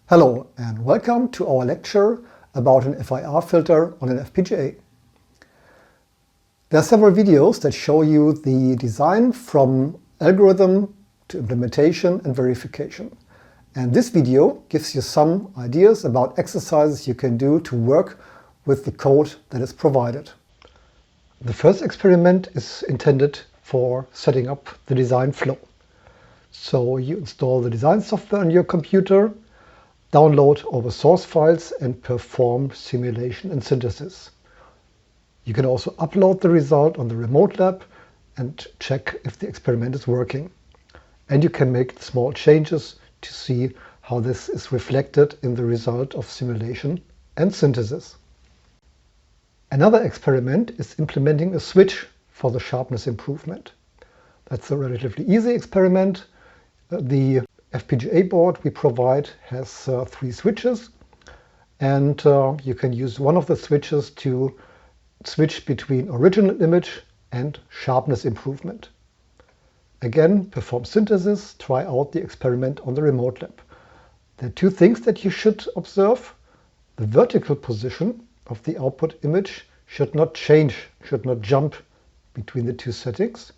Hello and welcome to our lecture about an FIR filter on an FPGA. There are several videos that show you the design from algorithm to implementation and verification. And this video gives you some ideas about exercises you can do to work with the code that is provided. The first experiment is intended for setting up the design flow. So you install the design software on your computer, download all the source files and perform simulation and synthesis. You can also upload the result on the remote lab and check if the experiment is working. And you can make small changes to see how this is reflected in the result of simulation and synthesis. Another experiment is implementing a switch for the sharpness improvement. That's a relatively easy experiment. The FPGA board we provide has 3 switches, and you can use one of the switches to switch between original image and sharpness improvement. Again, perform synthesis, try out the experiment on the remote lab. There are 2 things that you should observe. The vertical position of the output image should not change, should not jump between the 2 settings.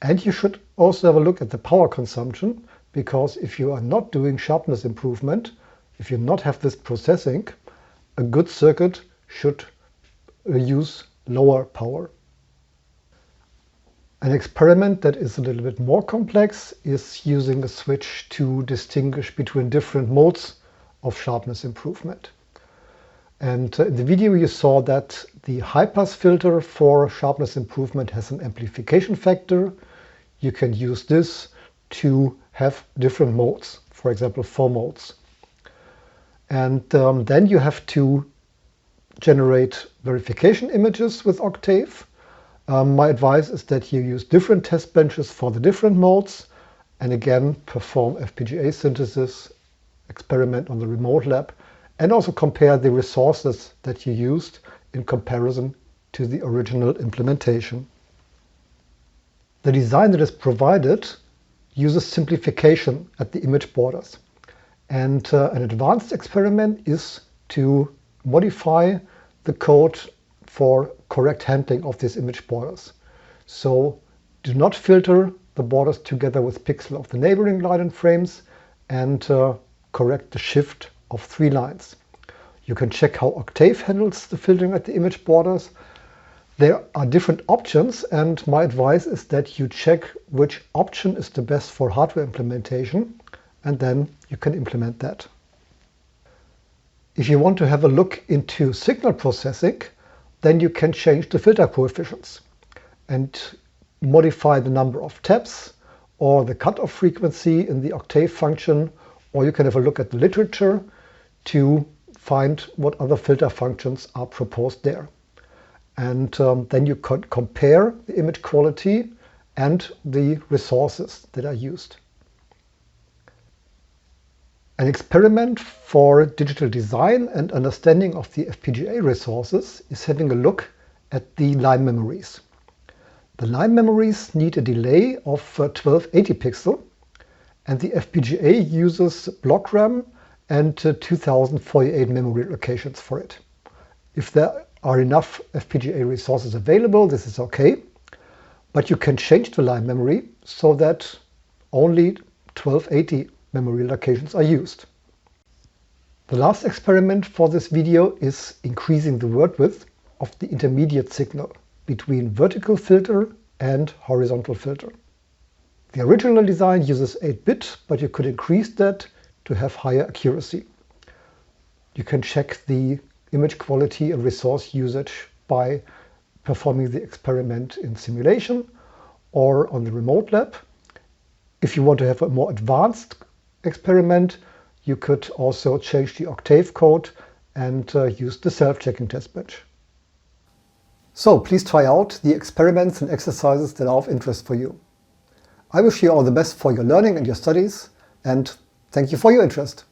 And you should also have a look at the power consumption, because if you are not doing sharpness improvement, if you not have this processing, a good circuit should use lower power. An experiment that is a little bit more complex is using a switch to distinguish between different modes of sharpness improvement. And in the video you saw that the high-pass filter for sharpness improvement has an amplification factor. You can use this to have different modes, for example 4 modes. And then you have to generate verification images with Octave. My advice is that you use different test benches for the different modes, and again perform FPGA synthesis, experiment on the remote lab, and also compare the resources that you used in comparison to the original implementation. The design that is provided uses simplification at the image borders. And an advanced experiment is to modify the code for correct handling of these image borders. So do not filter the borders together with pixel of the neighboring line and frames, and correct the shift of 3 lines. You can check how Octave handles the filtering at the image borders. There are different options, and my advice is that you check which option is the best for hardware implementation, and then you can implement that. If you want to have a look into signal processing, then you can change the filter coefficients and modify the number of taps or the cutoff frequency in the Octave function, or you can have a look at the literature to find what other filter functions are proposed there. And then you could compare the image quality and the resources that are used. An experiment for digital design and understanding of the FPGA resources is having a look at the line memories. The line memories need a delay of 1280 pixel, and the FPGA uses block RAM and 2048 memory locations for it. If there are enough FPGA resources available, this is okay, but you can change the line memory so that only 1280 memory locations are used. The last experiment for this video is increasing the word width of the intermediate signal between vertical filter and horizontal filter. The original design uses 8-bit, but you could increase that to have higher accuracy. You can check the image quality and resource usage by performing the experiment in simulation or on the remote lab. If you want to have a more advanced experiment, you could also change the Octave code and use the self-checking test bench. So please try out the experiments and exercises that are of interest for you. I wish you all the best for your learning and your studies, and thank you for your interest.